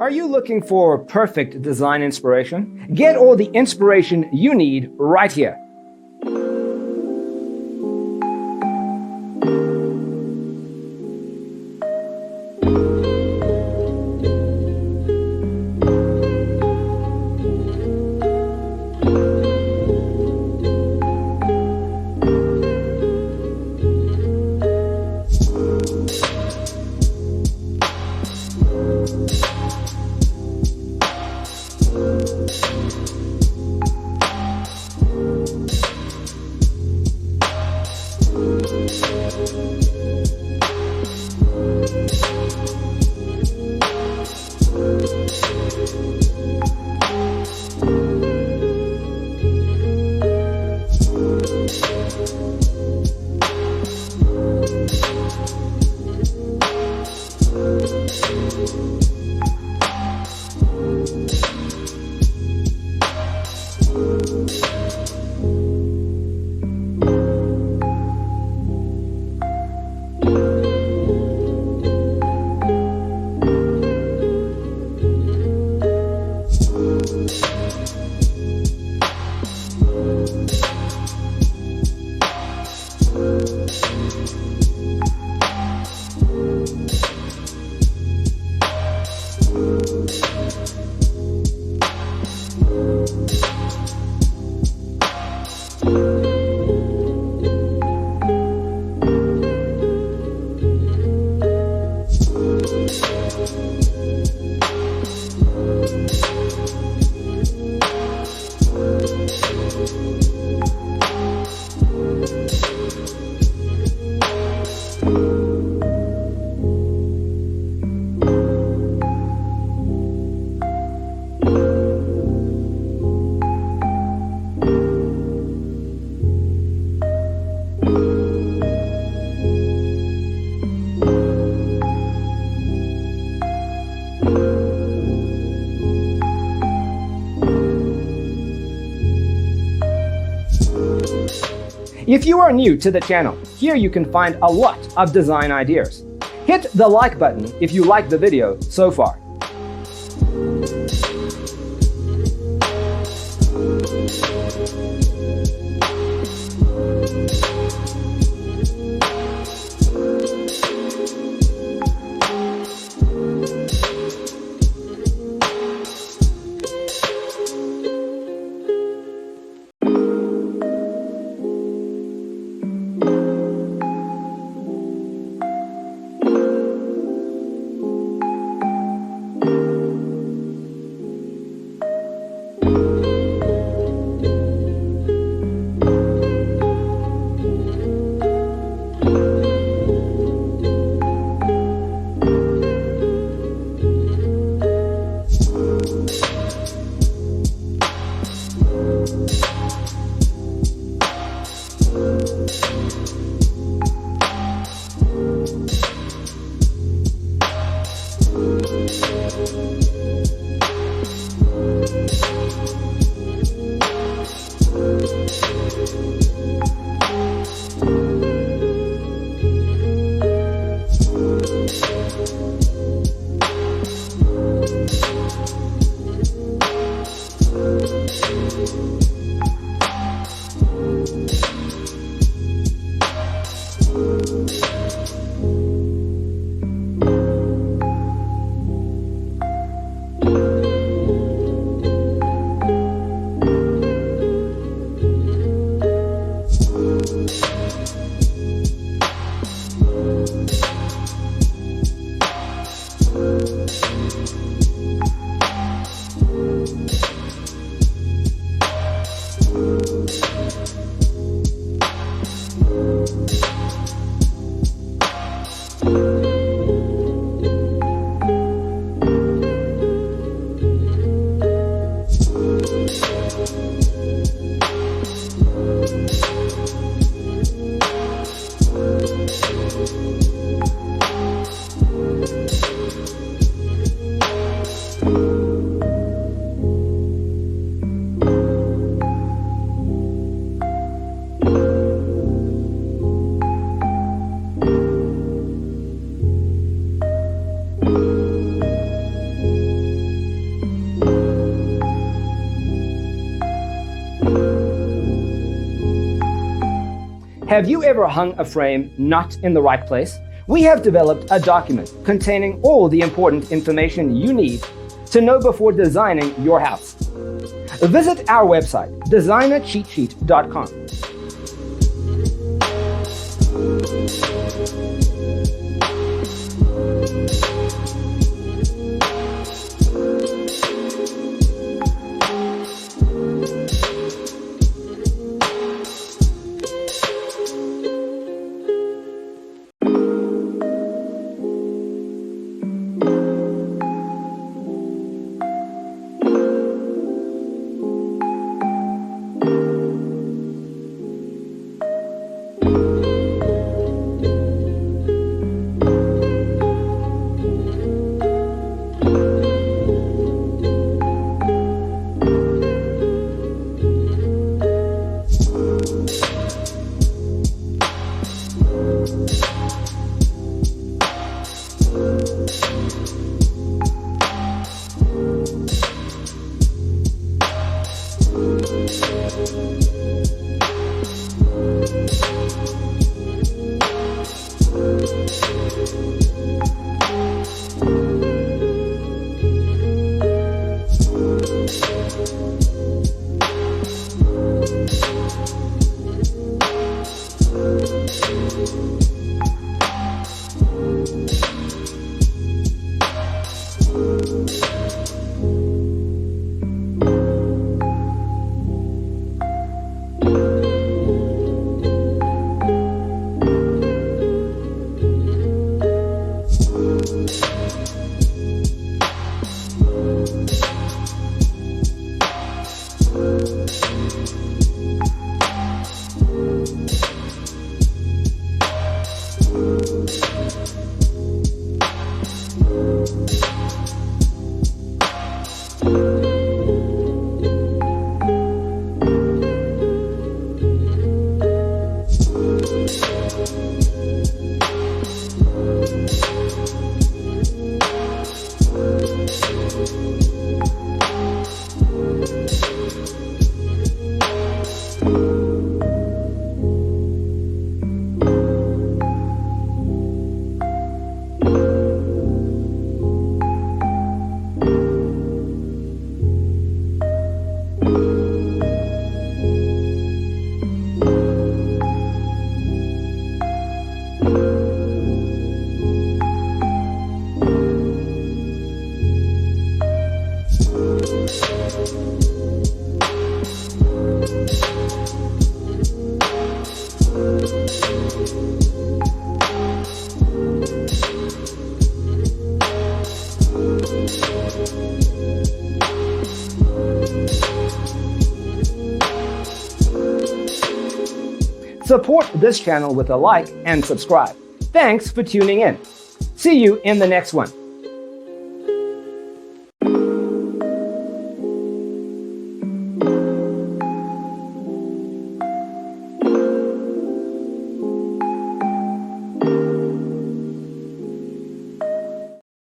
Are you looking for perfect design inspiration? Get all the inspiration you need right here. If you are new to the channel, here you can find a lot of design ideas. Hit the like button if you like the video so far. Have you ever hung a frame not in the right place? We have developed a document containing all the important information you need to know before designing your house. Visit our website, designercheatsheet.com. Support this channel with a like and subscribe. Thanks for tuning in. See you in the next one.